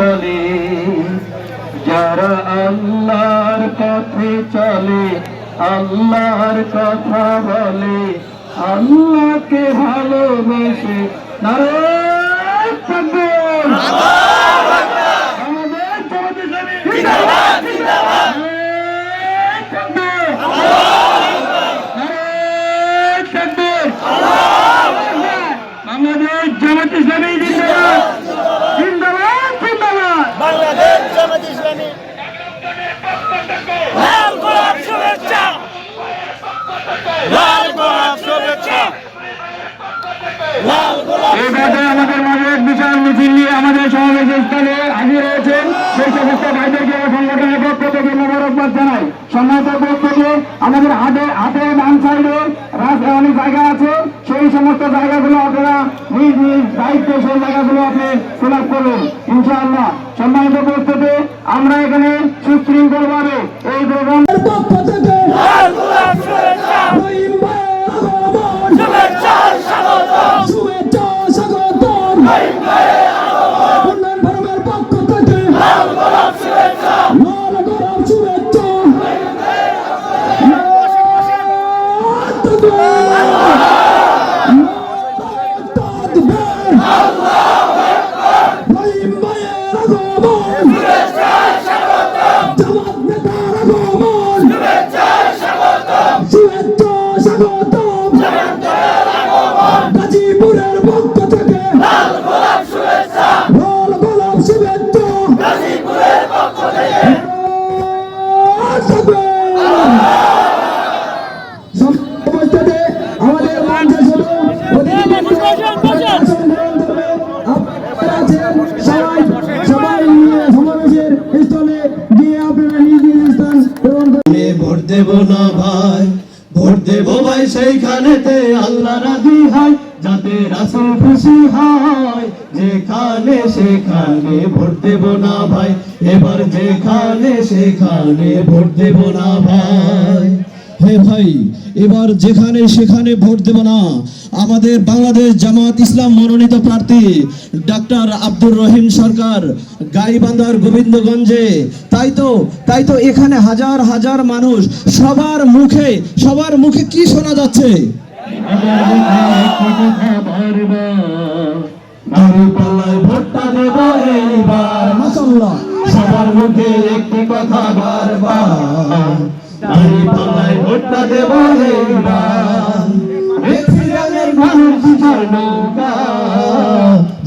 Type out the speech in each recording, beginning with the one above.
বলে যারা আল্লাহর পথে চলে, আল্লাহর কথা বলে, আল্লাহকে ভালোবেসে নারায়ে তাকবীর। আমাদের জামাত ইসলামী জিন্দাবাদ জিন্দাবাদ, নারায়ে তাকবীর, নারায়ে তাকবীর, আমাদের জামাত ইসলামী জিন্দাবাদ জিন্দাবাদ জিন্দাবাদ। বাংলাদেশ জামাত ইসলামী লাল গোলাপ শুভেচ্ছা, লাল গোলাপ শুভেচ্ছা, লাল গোলাপ। এই পর্যায়ে আমাদের মাঝে এক বিশাল মিছিল নিয়ে আমাদের সমাবেশ স্থলে হাজির হয়েছেন সেই সমস্ত ভাইদেরকে সংগঠনের পক্ষ থেকে মোবারকবাদ জানাই। সম্মানিত প্রত্যেকে আমাদের হাতে ডান সাইডে অনেক জায়গা আছে, সেই সমস্ত জায়গাগুলো আপনারা নিজ নিজ দায়িত্বে সেই জায়গাগুলো আপনি ফিল আপ করবেন ইনশাআল্লাহ। সম্মানিত প্রত্যেকে আমরা এখানে সুশৃঙ্খল ভাবে এই প্রোগ্রাম পক্ষ থেকে লাল গোলাপ শুভেচ্ছা, শুভেচ্ছা স্বাগতম, শুভেচ্ছা স্বাগতম, উন্নয়ন ফোরামের পক্ষ থেকে লাল গোলাপ শুভেচ্ছা, লাল গোলাপ শুভেচ্ছা। গাজীপুরের পক্ষ থেকে লাল গোলাপ শুভেচ্ছা, লাল গোলাপ শুভেচ্ছা, গাজীপুরের পক্ষ থেকে। আমাদের মঞ্চে শুধু সবাই সমাবেশের স্থলে গিয়ে আপনারা নিজ নিজ স্থান গ্রহণ করুন। ভোট দেব না ভাই, ভোট দেব ভাই সেইখানেতে আল্লাহ রাজি হয়, যাতে রাসূল খুশি হয়। যেখানে সেখানে ভোট দেব না ভাই, এবার যেখানে সেখানে ভোট দেব না ভাই। হে ভাই, এবার যেখানে সেখানে ভোট দেব না। আমাদের বাংলাদেশ জামাত ইসলাম মনোনীত প্রার্থী ডাক্তার আব্দুর রহিম সরকার, গাইবান্ধার গোবিন্দগঞ্জে। তাই তো এখানে হাজার হাজার মানুষ, সবার মুখে কি শোনা যাচ্ছে? দাঁড়িপাল্লায় ভোটটা দেব এইবার, মাশাআল্লাহ, সবার মুখে একটি কথা বারবার। দাঁড়িপাল্লায় ভোটটা দেব এইবার, এক্সিডেন্টের মানুষ কিশোর নৌকা,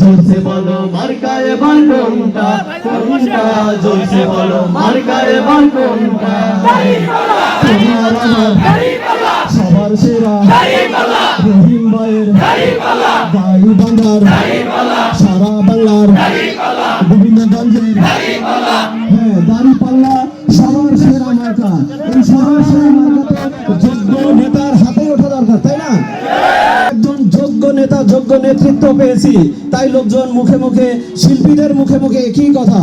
জোরসে বলো মার্কা এবার কোনটা কোনটা, জোরসে বলো মার্কা এবার কোনটা। সবার সেরা রহিম ভাইয়ের গাইবান্ধার, সারা বাংলার গোবিন্দগঞ্জের, হ্যাঁ দাঁড়িপাল্লা সবার সেরা মার্কা। এই সবার সেরা মার্কাতে যোগ্য নেতার হাতে ওঠা দরকার, তাই না? একজন যোগ্য নেতা, যোগ্য নেতৃত্ব পেয়েছি, তাই লোকজন মুখে মুখে, শিল্পীদের মুখে মুখে একই কথা,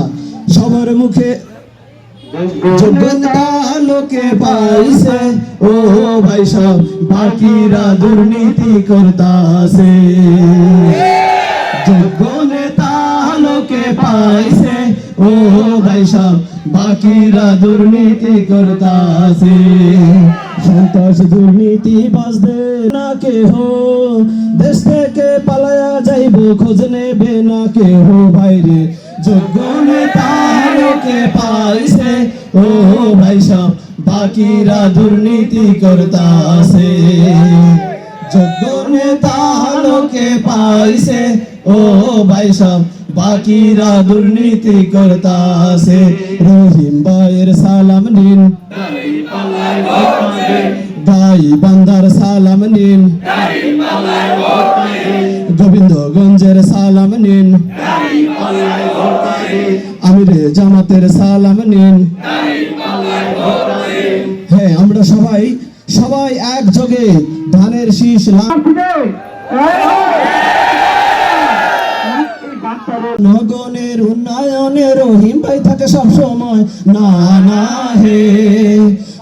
সবার মুখে যোগ্য নেতা লোকে পাইছে। ও ভাই সব বাকিরা দুর্নীতি করতাছে। যোগ্য নেতা লোকে পাইছে, ও ভাই সব বাকিরা দুর্নীতি করতাছে। সন্ত্রাস দুর্নীতি বাজবে না কেহ, দেশ থেকে পালায়া যাইব খোঁজ নেবে না কেহ বাইরে। যোগ্য নেতা লোকে পাইছে, ও ভাই সব বাকিরা দুর্নীতি করতাছে। যোগ্য নেতা লোকে পাইছে, ও ভাই সব বাকিরা দুর্নীতি করতাছে। রহিম ভাইয়ের সালাম নিন, গাইবান্ধার সালাম নিন, গোবিন্দগঞ্জের সালাম নিন, আমিরে জামাতের সালাম নিন। হ্যাঁ, আমরা সবাই একযোগে ধানের শীষ নগণের দেশের উন্নয়নে রহিম ভাই থাকে সব সময় না না হে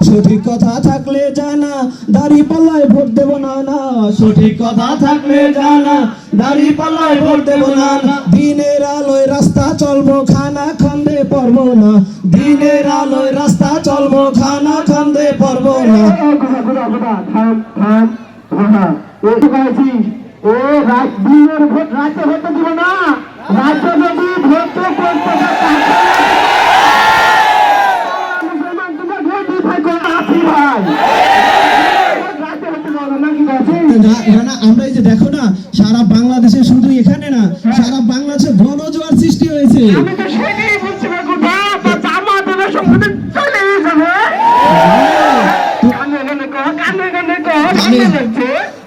সঠিক কথা থাকলে জানা দাড়ি পাল্লায় ভোট দেব না না সঠিক কথা থাকলে জানা দাড়ি পাল্লায় ভোট দেব না না দিনের আলোয় রাস্তা চলবো খানা খন্দে পড়বো না দিনের আলোয় রাস্তা চলবো খানা খন্দে পড়বো না দিনের ভোট রাতে হতে দিব না, রাতে যদি ভোট করতে মুসলমান তোমার ভোট দিয়ে থাকো আসি ভাই, রাতে হতে দিব না নাকি বলছি? না আমরা এই যে দেখো না সারা বাংলাদেশে শুধু এখানে না সারা বাংলাদেশে গণজোয়ার সৃষ্টি হয়েছে। আমি তো সেটাই বলছি না কথা, জামাতের সঙ্গে চলে যাবে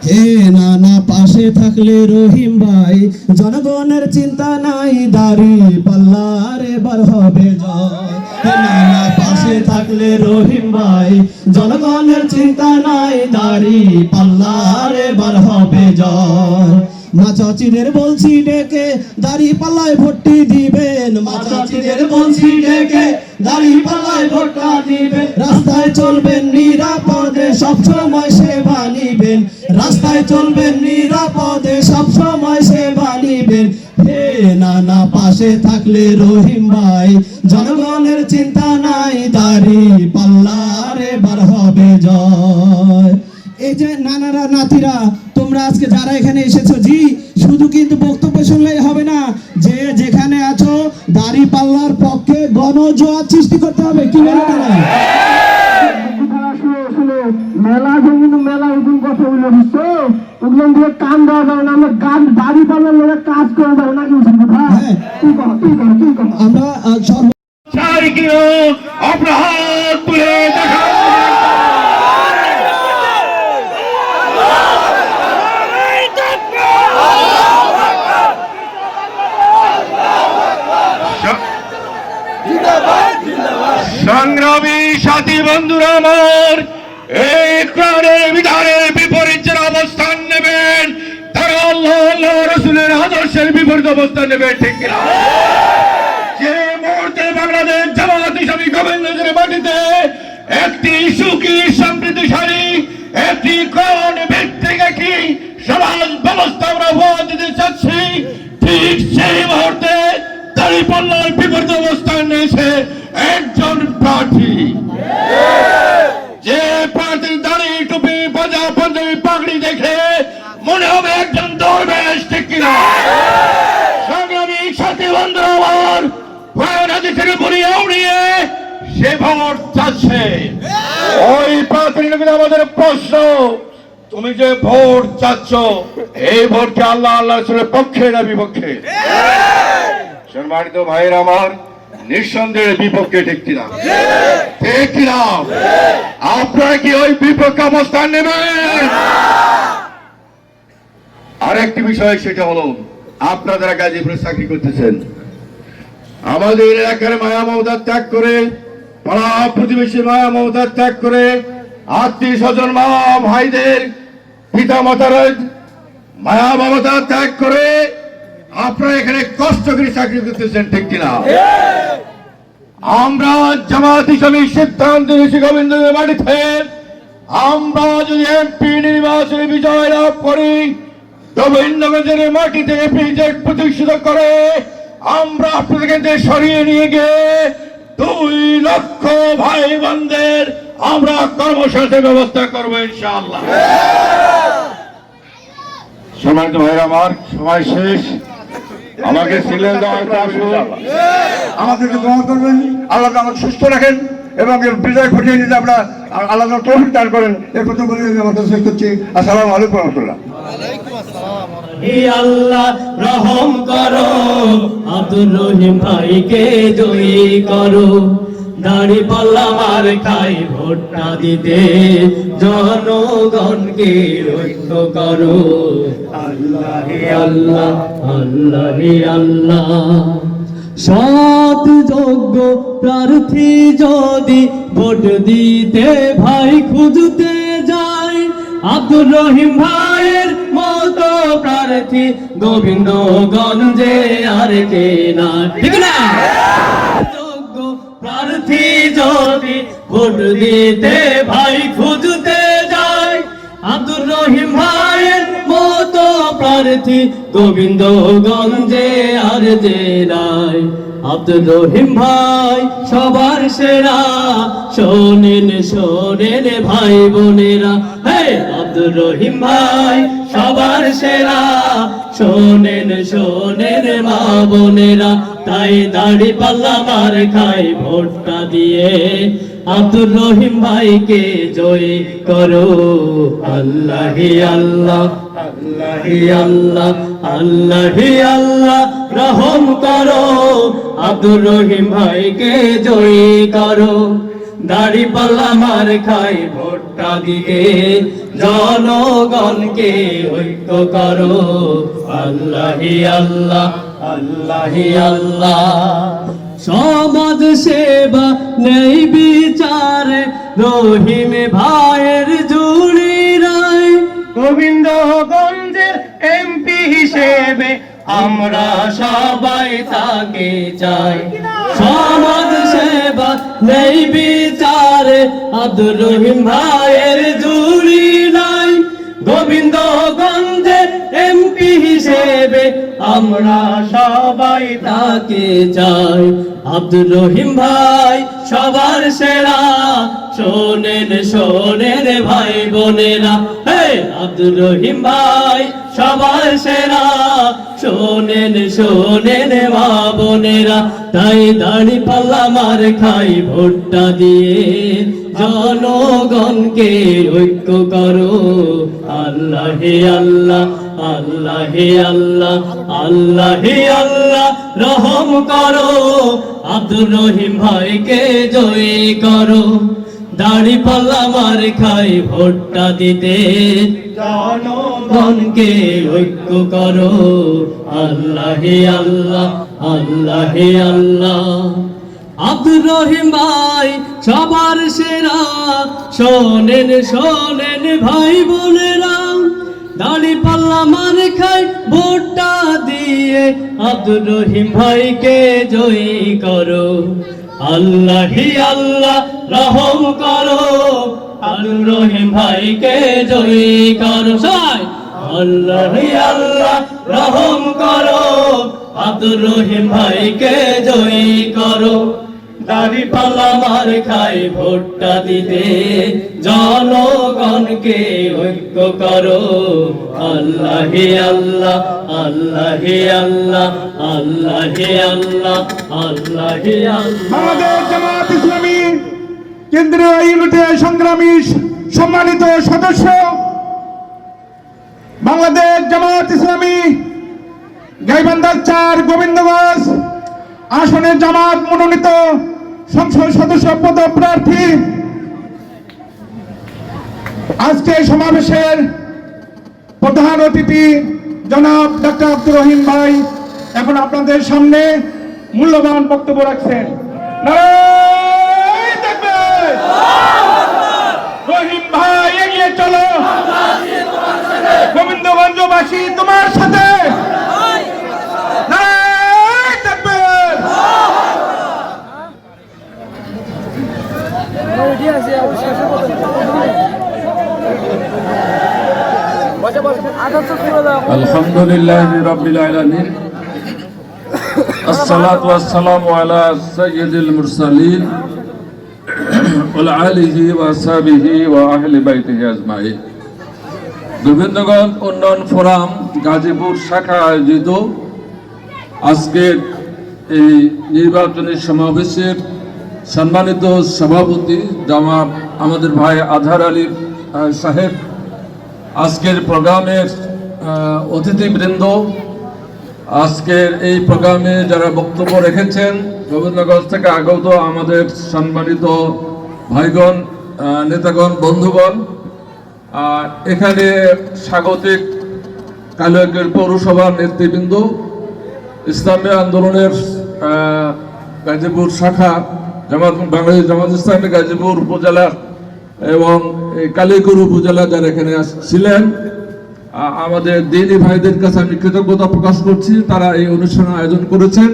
হে না না পাশে থাকলে রহিম ভাই জনগণের চিন্তা নাই দাড়ি পাল্লার এবার হবে জয় হে না না পাশে থাকলে রহিম ভাই জনগণের চিন্তা নাই দাড়ি পাল্লার এবার হবে জয় মা চাচিদের বলছি ডেকে দাড়ি পাল্লায় ভোটটি দিবেন মা চাচিদের বলছি ডেকে দাড়ি পাল্লায় ভোটটা দিবেন রাস্তায় চলবেন নিরাপদে সব সময় সেবা নিবেন রাস্তায় চলবেন নিরাপদে সব সময় সেবা নিবেন হে না না পাশে থাকলে রহিম ভাই জনগণের চিন্তা নাই দাড়ি পাল্লার এবার হবে জয়। এই যে নানারা নাতিরা তোমরা আজকে যারা এখানে এসেছো জি শুধু কিন্তু বক্তব্য শুনলেই হবে না যে যেখানে আছো দাড়ি পাল্লার পক্ষে গণজোয়ার সৃষ্টি করতে হবে কি বলে তারা মেলা কিন্তু মেলা ওজন কথা বলে বুঝছো ওগুলো দিয়ে কান দেওয়া যাবে না, আমরা গান দাড়ি পাল্লার লোক কাজ করে যাবো নাকি কথা কি কর কি কর কি কর আমরা সর্ব চারি কিলো আপনার হাত তুলে দেখা সংগ্রামী সাথী বন্ধুরা আমার এই কোরআনের বিধানের বিপরীত যারা অবস্থান নেবেন তারা আল্লাহ আল্লাহ রাসূলের আদর্শের বিপরীত অবস্থান নেবে ঠিক কিনা? যে মুহূর্তে বাংলাদেশ জামাত ইসলামী গোবিন্দগঞ্জের মাটিতে একটি সুখী সমৃদ্ধশালী একটি কোরআন ভিত্তিক একটি সমাজ ব্যবস্থা আমরা উপহার দিতে চাচ্ছি, ঠিক সেই মুহূর্তে দাঁড়িপাল্লার বিপরীত অবস্থান নিয়েছে একজন প্রার্থী। যে প্রার্থীর দাঁড়ি টুপি পাঞ্জাবি পাগড়ি দেখে মনে হবে একজন দরবেশ ঠিক কিনা? সংগ্রামী সাথী বন্ধুরা আমার ভয়ানদী থেকে বলিয়ে উড়িয়ে সে ভোট চাচ্ছে। ওই প্রার্থীর আমাদের প্রশ্ন, তুমি যে ভোট চাচ্ছ এই ভোটকে আল্লাহ আল্লাহ রাসূলের পক্ষে না বিপক্ষে? সম্মানিত ভাইয়ের আমার নিঃসন্দেহে বিপক্ষে ঠিক কিনা? ঠিক কিনা? আপনারা কি ওই বিপক্ষে অবস্থান নেবেন? আরেকটি বিষয় সেটা হলো আপনারা গাজীপুরে চাকরি করতেছেন, আমাদের এলাকার মায়া মমতা ত্যাগ করে পাড়া প্রতিবেশী মায়া মমতা ত্যাগ করে আত্মীয় স্বজন মা ভাইদের পিতা মাতার মায়া মমতা ত্যাগ করে আপনারা এখানে কষ্ট করে চাকরি করতেছেন ঠিক কিনা? আমরা জামাত ইসলামী সিদ্ধান্ত নিয়েছি গোবিন্দগঞ্জের মাটিতে আমরা যদি এমপি নির্বাচনে বিজয় লাভ করি গোবিন্দগঞ্জের মাটিতে বিজেপি প্রতিষ্ঠিত করে আমরা আপনাদেরকে সরিয়ে নিয়ে গিয়ে 2 লক্ষ ভাই বোনদের আমরা কর্মসংস্থানের ব্যবস্থা করবো ইনশাআল্লাহ। সম্মানিত ভাইরা আমার সময় শেষ, আমাকে সিলেন আমাদেরকে দোয়া করবেন, আল্লাহ আমাকে সুস্থ রাখেন এবং বিজয় ঘটিয়ে নিতে আমরা আল্লাহ তৌফিক দান করেন। এই কথা বলে আমি আমাদের শেষ করছি। আসসালামু আলাইকুম ওয়া রাহমাতুল্লাহ। হে আল্লাহ রহম করো আব্দুর রহিম ভাইকে জয়ী করো দাড়ি পাল্লা মার খাই ভোটটা দিতে জনগণকে ঐক্য করো আল্লাহ হে আল্লাহ আল্লাহ হে আল্লাহ। সৎ যোগ্য প্রার্থী যদি ভোট দিতে ভাই খুঁজতে যায় আব্দুর রহিম ভাইয়ের মতো প্রার্থী গোবিন্দগঞ্জে আর কে না, ঠিক না? যোগ্য প্রার্থী যদি ভোট দিতে ভাই খুঁজতে যায়, আব্দুর রহিম ভাইয়ের মতো প্রার্থী গোবিন্দগঞ্জে আর যে নাই। আব্দুর রহিম ভাই সবার সেরা, শোনেন শোনেন ভাই বোনেরা, হে আব্দুর রহিম ভাই সবার সেরা, শোনেন শোনেন মা বোনেরা। তাই দাড়ি পাল্লা মার খাই ভোটটা দিয়ে আব্দুর রহিম ভাইকে জয় করো। আল্লাহি আল্লাহ আল্লাহি আল্লাহ আল্লাহি আল্লাহ রহম করো, আব্দুর রহিম ভাইকে জয় করো। দাড়ি পাল্লা মার খাই ভোটটা দিয়ে জনগণকে ঐক্য করো। আল্লাহি আল্লাহ আল্লাহি আল্লাহ। সমাজ সেবা নেই বিচারে রহিম ভাইয়ের জুড়ি রায়, গোবিন্দগঞ্জের এমপি হিসেবে আমরা সবাই তাকে চাই। সমাজ সেবা নেই বিচারে আব্দুর রহিম ভাইয়ের জুড়ি নাই, গোবিন্দগঞ্জের এমপি হিসেবে আমরা সবাই তাকে চাই। আব্দুর রহিম ভাই সবার সেরা, শোনেন শোনেন ভাই বোনেরা, হে আব্দুর রহিম ভাই সবার সেরা, শোনেন শোনেন মা বোনেরা। তাই দাড়ি পাল্লা মার খাই ভোটটা দিয়ে জনগণকে ঐক্য করো। আল্লাহি আল্লাহ আল্লাহি আল্লাহ আল্লাহি আল্লাহ রহম করো, আব্দুর রহিম ভাইকে জয় করো। দাড়ি পাল্লা মার খাই ভোটটা দিতে জনগণকে ঐক্য করো। আল্লাহি আল্লাহ আল্লাহি আল্লাহ। আব্দুর রহিম ভাই সবার সেরা, শোনেন শোনেন ভাই বোনেরা। দাড়ি পাল্লা মার খাই ভোটটা দিয়ে আব্দুর রহিম ভাইকে জয় করো। আল্লাহি আল্লাহ রহম করো, আব্দুর রহিম ভাইকে জয় করো। সবাই আল্লাহি আল্লাহ রহম করো, আব্দুর রহিম ভাইকে জয় করো। দাড়ি পাল্লা মার খাই ভোটটা দিতে জনগণকে ঐক্য করো। আল্লাহি আল্লাহ আল্লাহি আল্লাহ আল্লাহি আল্লাহ আল্লাহি আল্লাহ। বাংলাদেশ জামাত ইসলামী কেন্দ্রীয় ইউনিটের সংগ্রামী সম্মানিত সদস্য, বাংলাদেশ জামাত ইসলামী গাইবান্ধা 4 গোবিন্দগঞ্জ আসনের জামাত মনোনীত সংসদ সদস্য পদপ্রার্থী, আজকে সমাবেশের প্রধান অতিথি জনাব ডক্টর আব্দুর রহিম ভাই এখন আপনাদের সামনে মূল্যবান বক্তব্য রাখছেন। নারায়ে তাকবীর! রহিম ভাই এগিয়ে চলো, গোবিন্দগঞ্জবাসী তোমার সাথে। নারায়ে তাকবীর! আলহামদুলিল্লাহি রাব্বিল আলামিন, আসসালাতু ওয়াসসালামু আলা সাইয়্যিদিল মুরসালিন ওয়া আলিহি ওয়া আসহাবিহি ওয়া আহলি বাইতিহি আজমাইন। গোবিন্দগঞ্জ উন্নয়ন ফোরাম গাজীপুর শাখা আয়োজিত আজকের এই নির্বাচনী সমাবেশের সম্মানিত সভাপতি জনাব আমাদের ভাই আজহার আলী সাহেব, আজকের প্রোগ্রামের অতিথিবৃন্দ, আজকের এই প্রোগ্রামে যারা বক্তব্য রেখেছেন, গোবিন্দগঞ্জ থেকে আগত আমাদের সম্মানিত ভাইগণ, নেতাগণ, বন্ধুগণ, এখানে স্বাগতিক কালিয়াকৈর পৌরসভার নেতৃবৃন্দ, ইসলামী আন্দোলনের গাজীপুর শাখা বাংলাদেশ জামাত ইসলামী গাজীপুর উপজেলা এবং কালিয়াকৈর উপজেলা যারা এখানে ছিলেন, আমাদের দিনী ভাইদের কাছে আমি কৃতজ্ঞতা প্রকাশ করছি, তারা এই অনুষ্ঠানের আয়োজন করেছেন।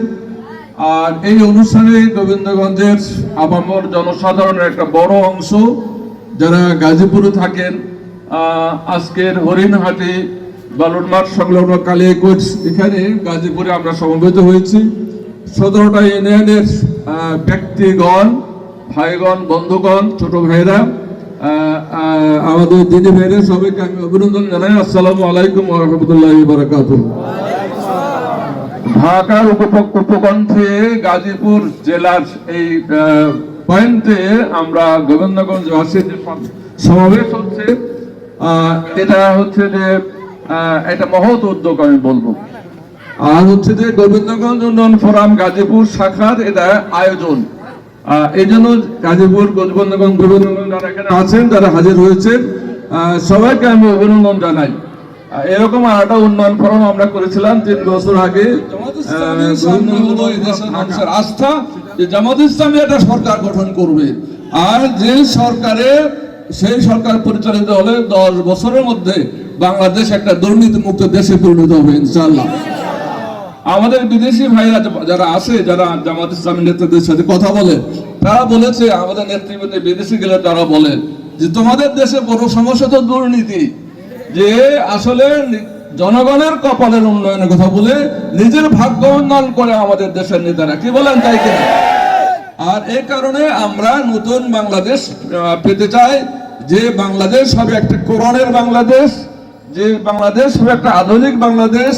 আর এই অনুষ্ঠানে গোবিন্দগঞ্জের আপামর জনসাধারণের একটা বড় অংশ যারা গাজীপুরে থাকেন, আজকের হরিণহাটি বালুরমাঠ সংলগ্ন কালিয়াকৈট এখানে গাজীপুরে আমরা সমবেত হয়েছি। 17টা ইউনিয়নের ব্যক্তিগণ, ভাইগণ, বন্ধুগণ, ছোট ভাইরা, আমাদের দিদি ভাইরা, সবাইকে আমি অভিনন্দন জানাই। আসসালামু আলাইকুম ওয়া রাহমাতুল্লাহি ওয়া বারাকাতুহু। ঢাকার উপকণ্ঠে গাজীপুর জেলার এই পয়েন্টে আমরা গোবিন্দগঞ্জ বাসীর যে সমাবেশ হচ্ছে, এটা হচ্ছে যে একটা মহৎ উদ্যোগ আমি বলবো। আর হচ্ছে যে গোবিন্দগঞ্জ উন্নয়ন ফোরাম গাজীপুর শাখার এটা আয়োজন। এই জন্য গাজীপুর, গোবিন্দগঞ্জ যারা এখানে আছেন, যারা হাজির হয়েছেন, সবাইকে আমি অভিনন্দন জানাই। এরকম আরেকটা উন্নয়ন ফোরাম আমরা করেছিলাম 3 বছর আগে। মানুষের আস্থা যে জামাত ইসলামী একটা সরকার গঠন করবে, আর যে সরকারে সেই সরকার পরিচালিত হলে 10 বছরের মধ্যে বাংলাদেশ একটা দুর্নীতি মুক্ত দেশে পরিণত হবে ইনশাআল্লাহ। আমাদের বিদেশি ভাইরা যারা আছে, যারা জামাত ইসলামী নেতৃত্বের সাথে কথা বলে, তারা বলেছে, আমাদের নেতৃবৃন্দ বিদেশি গেলে তারা বলে যে তোমাদের দেশে বড় সমস্যা তো দুর্নীতি, যে আসলে জনগণের কপালের উন্নয়নের কথা বলে নিজের ভাগ্য উন্নয়ন করে আমাদের দেশের নেতারা, কি বলেন তাই কিনা? আর এই কারণে আমরা নতুন বাংলাদেশ পেতে চাই, যে বাংলাদেশ হবে একটা কোরআনের বাংলাদেশ, যে বাংলাদেশ হবে একটা আধুনিক বাংলাদেশ,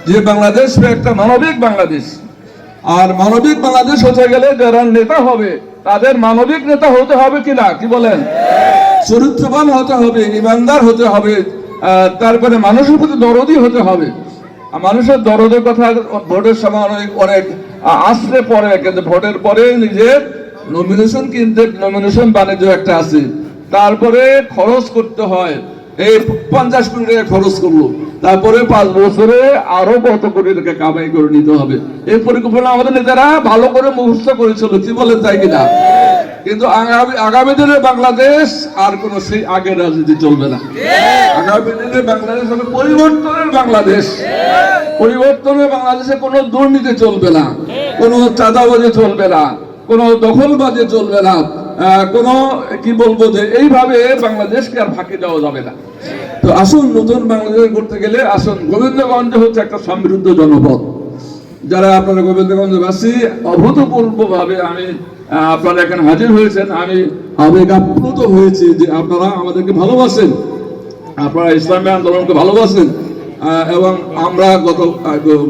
যে বাংলাদেশ হবে একটা মানবিক বাংলাদেশ। আর মানবিক বাংলাদেশ হতে গেলে যারা নেতা হবে তাদের মানবিক নেতা হতে হবে কিনা, কি বলেন? চরিত্রবান হতে হবে, ইমানদার হতে হবে, তারপরে মানুষের প্রতি দরদি হতে হবে। মানুষের দরদের কথা ভোটের সময় অনেক আসতে পরে, কিন্তু ভোটের পরে নিজের নমিনেশন কিনতে, নমিনেশন বাণিজ্য একটা আছে, তারপরে খরচ করতে হয়। এই 50 কোটি টাকা খরচ করলো, তারপরে 5 বছরে আরো কত কোটি টাকা কামাই করে নিতে হবে। এই পরিকল্পনা আমাদের নেতারা ভালো করে মুখস্থ করেছিল, কি বলেন তাই কিনা? কিন্তু আগামী দিনে বাংলাদেশ আর কোন সেই আগের রাজনীতি চলবে না। আগামী দিনে বাংলাদেশ হবে পরিবর্তনের বাংলাদেশ। পরিবর্তনের বাংলাদেশে কোনো দুর্নীতি চলবে না, কোনো চাঁদাবাজি চলবে না, কোনো দখলবাজি চলবে না, কোনো কি বলবো যে এইভাবে বাংলাদেশকে আর ফাঁকি দেওয়া যাবে না। তো আসুন, নতুন বাংলাদেশ করতে গেলে আসুন, গোবিন্দগঞ্জ হচ্ছে একটা সমৃদ্ধ জনপদ। যারা আপনারা গোবিন্দগঞ্জবাসী, অভূতপূর্ব ভাবে আমি আপনারা এখানে হাজির হয়েছেন, আমি আবেগ আপ্লুত হয়েছি যে আপনারা আমাদেরকে ভালোবাসেন, আপনারা ইসলামী আন্দোলনকে ভালোবাসেন। এবং আমরা গত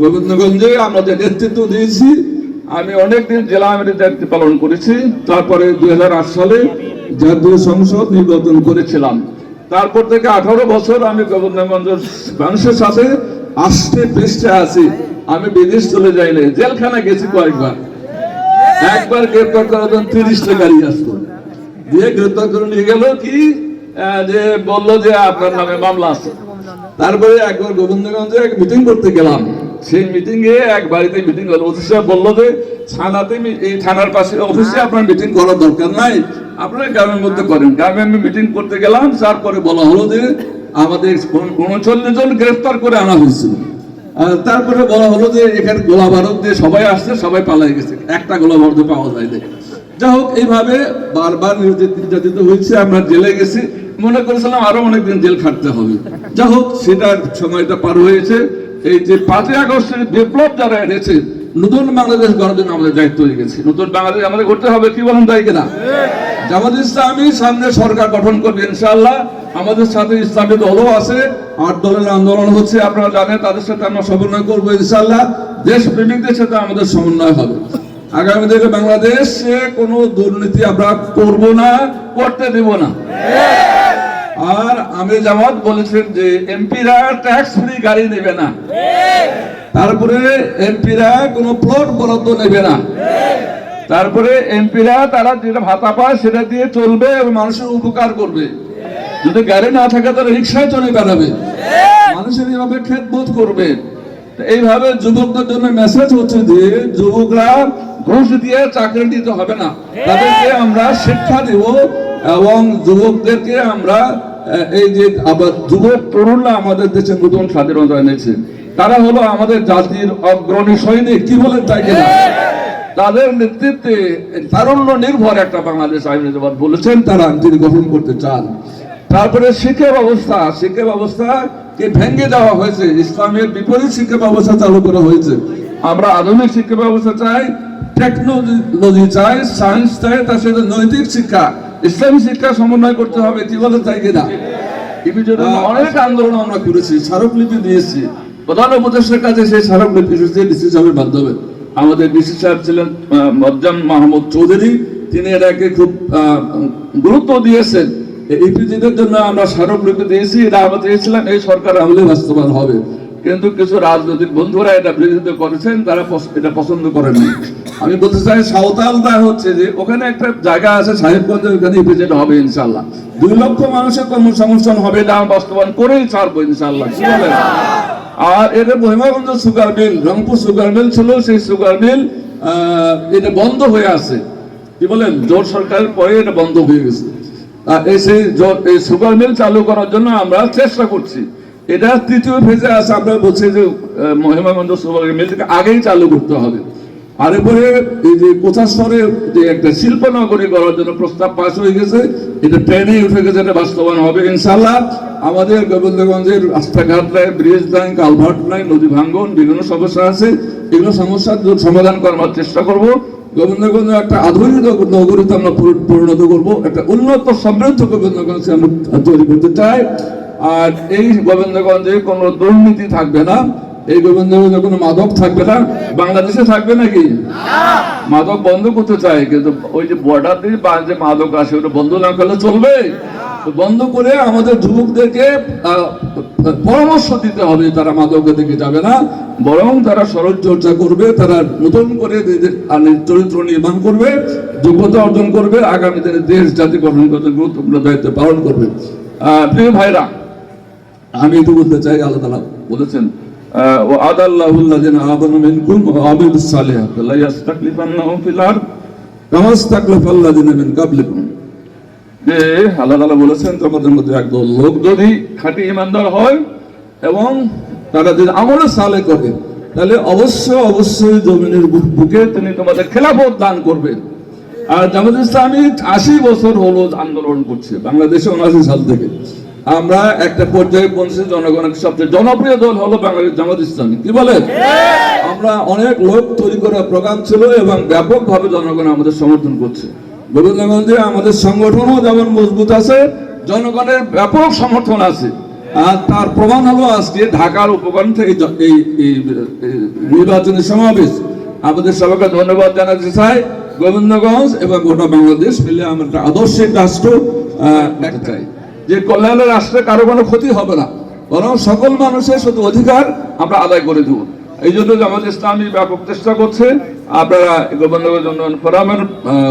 গোবিন্দগঞ্জে আমরা যে নেতৃত্ব দিয়েছি, আমি অনেকদিন জেলা আমিরের দায়িত্ব পালন করেছি, তারপরে 2008 সালে জাতীয় সংসদ নির্বাচন করেছিলাম। তারপর থেকে 18 বছর আমি গোবিন্দগঞ্জের মানুষের সাথে আষ্টে পৃষ্ঠে আছি। আমি বিদেশ চলে যাইনি, জেলখানা গেছি কয়েকবার। একবার গ্রেপ্তার করার জন্য 30টা গাড়ি আসতো, দিয়ে গ্রেপ্তার করে নিয়ে গেল, কি যে বললো যে আপনার নামে মামলা আছে। তারপরে একবার গোবিন্দগঞ্জে এক মিটিং করতে গেলাম, সেই মিটিং এ এক বাড়িতে মিটিং হলো, ওসি সাহেব বললো যে থানাতে, এই থানার পাশে অফিসে আপনার মিটিং করার দরকার নাই, আপনারা গ্রামের মধ্যে করেন। গ্রামে আমি মিটিং করতে গেলাম, তারপরে বলা হলো যে আমাদের 39 জন গ্রেফতার করে আনা হয়েছিল। তারপরে বলা হলো যে এখানে গোলা বারুদ দিয়ে সবাই আসছে, সবাই পালাই গেছে, একটা গোলা বারুদ পাওয়া যায় না। যাই হোক, এইভাবে বারবার নির্যাতিত হয়েছে, আমরা জেলে গেছি, মনে করেছিলাম আরো অনেকদিন জেল খাটতে হবে। যাই হোক, সেটার সময়টা পার হয়েছে। এই যে 5ই আগস্টের বিপ্লব যারা এনেছে, নতুন বাংলাদেশ গড়ার জন্য আমাদের দায়িত্ব হয়ে গেছে। নতুন বাংলাদেশ আমাদের করতে হবে, কি বলেন তাই কিনা? জামাত ইসলামী সামনে সরকার গঠন করবে ইনশাআল্লাহ। আমাদের সাথে ইসলামী দলও আছে, 8 দলের আন্দোলন হচ্ছে, আপনারা জানেন, তাদের সাথে আমরা সমন্বয় করবো ইনশাআল্লাহ। দেশ প্রেমিকদের সাথে আমাদের সমন্বয় হবে। আগামী দিনে বাংলাদেশে কোনো দুর্নীতি আমরা করব না, করতে দেব না। আর আমি জামাত বলেছেন যে এমপিরা ট্যাক্স ফ্রি গাড়ি নেবে না, তারপরে এমপিরা কোনো প্লট বরাদ্দ নেবে না, তারপরে এমপিরা তারা যেটা ভাতা পায় সেটা দিয়ে চলবে এবং মানুষের উপকার করবে। যদি গাড়ি না থাকে তাহলে রিক্সায় চলে বেড়াবে, মানুষের এইভাবে খেদমত করবে। এইভাবে যুবকদের জন্য মেসেজ হচ্ছে যে যুবকরা ঘুষ দিয়ে চাকরি দিতে হবে না, তাদেরকে আমরা শিক্ষা দেব এবং যুবকদেরকে আমরা এই যে আবার যুবক তরুণরা আমাদের দেশে নতুন স্বাধীনতা এনেছে, তারা হলো আমাদের জাতির অগ্রণী সৈনিক, কি বলেন তাই কিনা? তাদের নেতৃত্বে তারুণ্য নির্ভর একটা বাংলাদেশ আইনজীবী বলেছেন তারা তিনি গঠন করতে চান। তারপরে শিক্ষা ব্যবস্থাকে ভেঙে দেওয়া হয়েছে, ইসলামের বিপরীত শিক্ষা ব্যবস্থা চালু করা হয়েছে। আমরা আধুনিক শিক্ষা ব্যবস্থা চাই, টেকনোলজি চাই, সায়েন্স চাই, তার সাথে নৈতিক শিক্ষা, ইসলামী শিক্ষা সমন্বয় করতে হবে, কি বলে তাই কিনা? অনেক আন্দোলন আমরা করেছি, স্মারকলিপি দিয়েছি প্রধান উপদেষ্টার কাছে, সেই স্মারকলিপি এসেছে ডিসি সাহেবের মাধ্যমে। আমাদের ডিসি সাহেব ছিলেন মজ্জাম মাহমুদ চৌধুরী, তিনি এটাকে খুব গুরুত্ব দিয়েছেন। ইপিজিদের জন্য আমরা স্মারকলিপি দিয়েছি, এটা আমরা চেয়েছিলাম এই সরকার আমলে বাস্তবায়ন হবে, কিন্তু কিছু রাজনৈতিক বন্ধুরা এটা বিরোধিতা করেছেন, তারা এটা পছন্দ করেননি। আমি বলতে চাই সাঁওতালটা হচ্ছে যে ওখানে একটা জায়গা আছে সাহেবগঞ্জের, ওখানে ইপিজেড হবে ইনশাল্লাহ, 2 লক্ষ মানুষের কর্মসংস্থান হবে, এটা আমরা বাস্তবায়ন করেই ছাড়বো ইনশাল্লাহ, কি বলেন? আর এটা Mahimaganj sugar mill, Rangpur sugar mill ছিল, সেই সুগার মিল এটা বন্ধ হয়ে আছে, কি বলেন? জোট সরকারের পরে এটা বন্ধ হয়ে গেছে। এই সুগার মিল চালু করার জন্য আমরা চেষ্টা করছি, এটা 3য় ফেজে আছে। আমরা বলছি যে মহিমাগঞ্জ সুগার মিলটাকে আগেই চালু করতে হবে। আর এরপরে এই যে কোচাস্তরে যে একটা শিল্পনগরী করার জন্য প্রস্তাব পাস হয়ে গেছে, এটা ট্রেনে উঠে গেছে, এটা বাস্তবায়ন হবে ইনশাল্লাহ। আমাদের গোবিন্দগঞ্জের রাস্তাঘাট নাই, ব্রিজ নাই, কালভার্ট নাই, নদী ভাঙ্গন, বিভিন্ন সমস্যা আছে, এগুলো সমস্যার সমাধান করার চেষ্টা করব। গোবিন্দগঞ্জ একটা আধুনিক নগরীতে আমরা পরিণত করব, একটা উন্নত সমৃদ্ধ গোবিন্দগঞ্জকে আমরা তৈরি করতে চাই। আর এই গোবিন্দগঞ্জে কোনো দুর্নীতি থাকবে না, এই গোবিন্দগঞ্জে কোনো মাদক থাকবে না। বাংলাদেশে থাকবে নাকি? মাদক বন্ধ করতে চাই, কিন্তু ওই যে বর্ডার দিয়ে যে মাদক আসে ওটা বন্ধ না করলে চলবে? বন্ধ করে আমাদের যুবকদেরকে পরামর্শ দিতে হবে, তারা মাদকের দিকে যাবে না, বরং তারা শরীর চর্চা করবে, তারা নতুন করে চরিত্র নির্মাণ করবে, যোগ্যতা অর্জন করবে, আগামী দিনে দেশ জাতি গঠন করতে গুরুত্বপূর্ণ দায়িত্ব পালন করবে। প্রিয় ভাইরা, আমি তো বলতে চাই, আল্লাহ তাআলা বলেছেন ওয়াদাল্লাহুল্লাযিনা আমানু মিনকুম ওয়া আমিলুস সালিহাতি লা ইস্তাকলিফান্নাহুম ফিল আরদ কামা ইস্তাকলাফাল্লাযিনা মিন ক্বাবলিকুম। যে আল্লাহ তাআলা বলেছেন তোমাদের মধ্যে একদল লোক যদি খাঁটি ঈমানদার হয় এবং তারা যদি আমলে সালেহ করে, তাহলে অবশ্যই জমিনের বুকে তিনি তোমাদের খেলাফত দান করবেন। আর জামাত ইসলামী 80 বছর হলো আন্দোলন করছে বাংলাদেশে, 79 সাল থেকে। আমরা একটা পর্যায়ে পৌঁছে জনগণের সবচেয়ে জনপ্রিয় দল হলো বাংলাদেশ জামাত ইসলামী, কি বলেন? আমরা অনেক লোক তৈরি করার প্রোগ্রাম ছিল এবং ব্যাপকভাবে জনগণ আমাদের সমর্থন করছে। গোবিন্দগঞ্জে আমাদের সংগঠনও যেমন মজবুত আছে, জনগণের ব্যাপক সমর্থন আছে। আর তার প্রমাণ হলো আজকে ঢাকার উপকণ্ঠ থেকে এই নির্বাচনী সমাবেশ। আমাদের সবাইকে ধন্যবাদ জানাতে চাই। গোবিন্দগঞ্জ এবং গোটা বাংলাদেশ মিলে আমরা একটা আদর্শিক রাষ্ট্র দেখতে চাই, যে কল্যাণের রাষ্ট্রে কারো কোনো ক্ষতি হবে না, বরং সকল মানুষের শুধু অধিকার আমরা আদায় করে দেব। এই জন্য জামাত ইসলামী ব্যাপক চেষ্টা করছে। আপনারা গোবিন্দগঞ্জ উন্নয়ন ফোরামের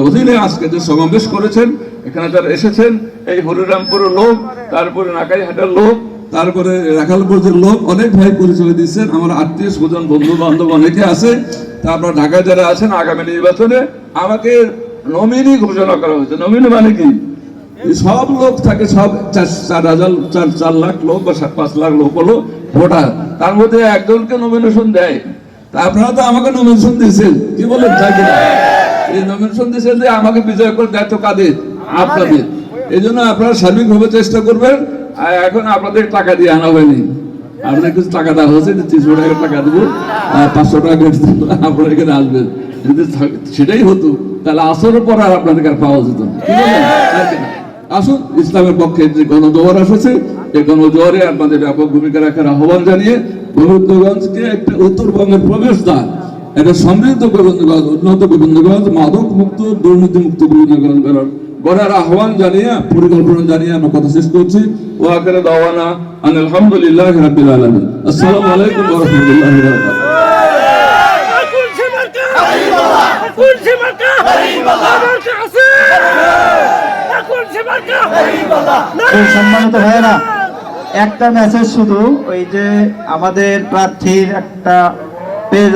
অধীনে আজকে যে সমাবেশ করেছেন, এখানে যারা এসেছেন, এই হরিরামপুরের লোক, তারপরে নাকাইহাটের লোক, তারপরে রাখালপুরের লোক, অনেক ভাই পরিচয় দিচ্ছেন, আমার আত্মীয় স্বজন বন্ধু বান্ধব অনেকে আছে। তারপর ঢাকায় যারা আছেন, আগামী নির্বাচনে আমাকে নমিনি ঘোষণা করা হয়েছে। নমিনি মানে কি? সব লোক থাকে, সব 4 লাখ লোক বা 5 লাখ লোক হলো ভোটার, তার মধ্যে একজনকে নমিনেশন দেয়। তা আপনারা তো আমাকে নমিনেশন দিয়েছেন, কি বলেন? এই নমিনেশন দিয়েছেন যে আমাকে বিজয় করে দায়িত্ব কাদের? আপনাদের। এই জন্য আপনারা সার্বিকভাবে চেষ্টা করবেন। এখন আপনাদের টাকা দিয়ে আনা হয়নি, আপনাদের কিছু টাকা দেওয়া হয়েছে, 300 টাকা টাকা দেবো, 500 টাকা আপনারা এখানে আসবেন। যদি সেটাই হতো তাহলে আসরের পর আর আপনাদের আর পাওয়া যেত না, কি বলেন? আসুন, ইসলামের পক্ষে যে গণজোয়ার এসেছে, এই গণজোয়ারে আপনাদের ব্যাপক ভূমিকা রাখার আহ্বান জানিয়ে গোবিন্দগঞ্জকে একটা উত্তরবঙ্গের প্রবেশদ্বার, একটা সমৃদ্ধ গোবিন্দগঞ্জ, উন্নত গোবিন্দগঞ্জ, মাদক মুক্ত, দুর্নীতি মুক্ত গোবিন্দগঞ্জ গড়ার আহ্বান জানিয়ে, পরিকল্পনা জানিয়ে আমরা কথা শেষ করছি। ওয়া আখিরু দাওয়ানা আলহামদুলিল্লাহি রাব্বিল আলামিন। আসসালামু আলাইকুম ওয়া রাহমাতুল্লাহি ওয়া বারাকাতুহু। সম্মানিত ভাইয়েরা, একটা মেসেজ শুধু, ওই যে আমাদের প্রার্থীর একটা পেজ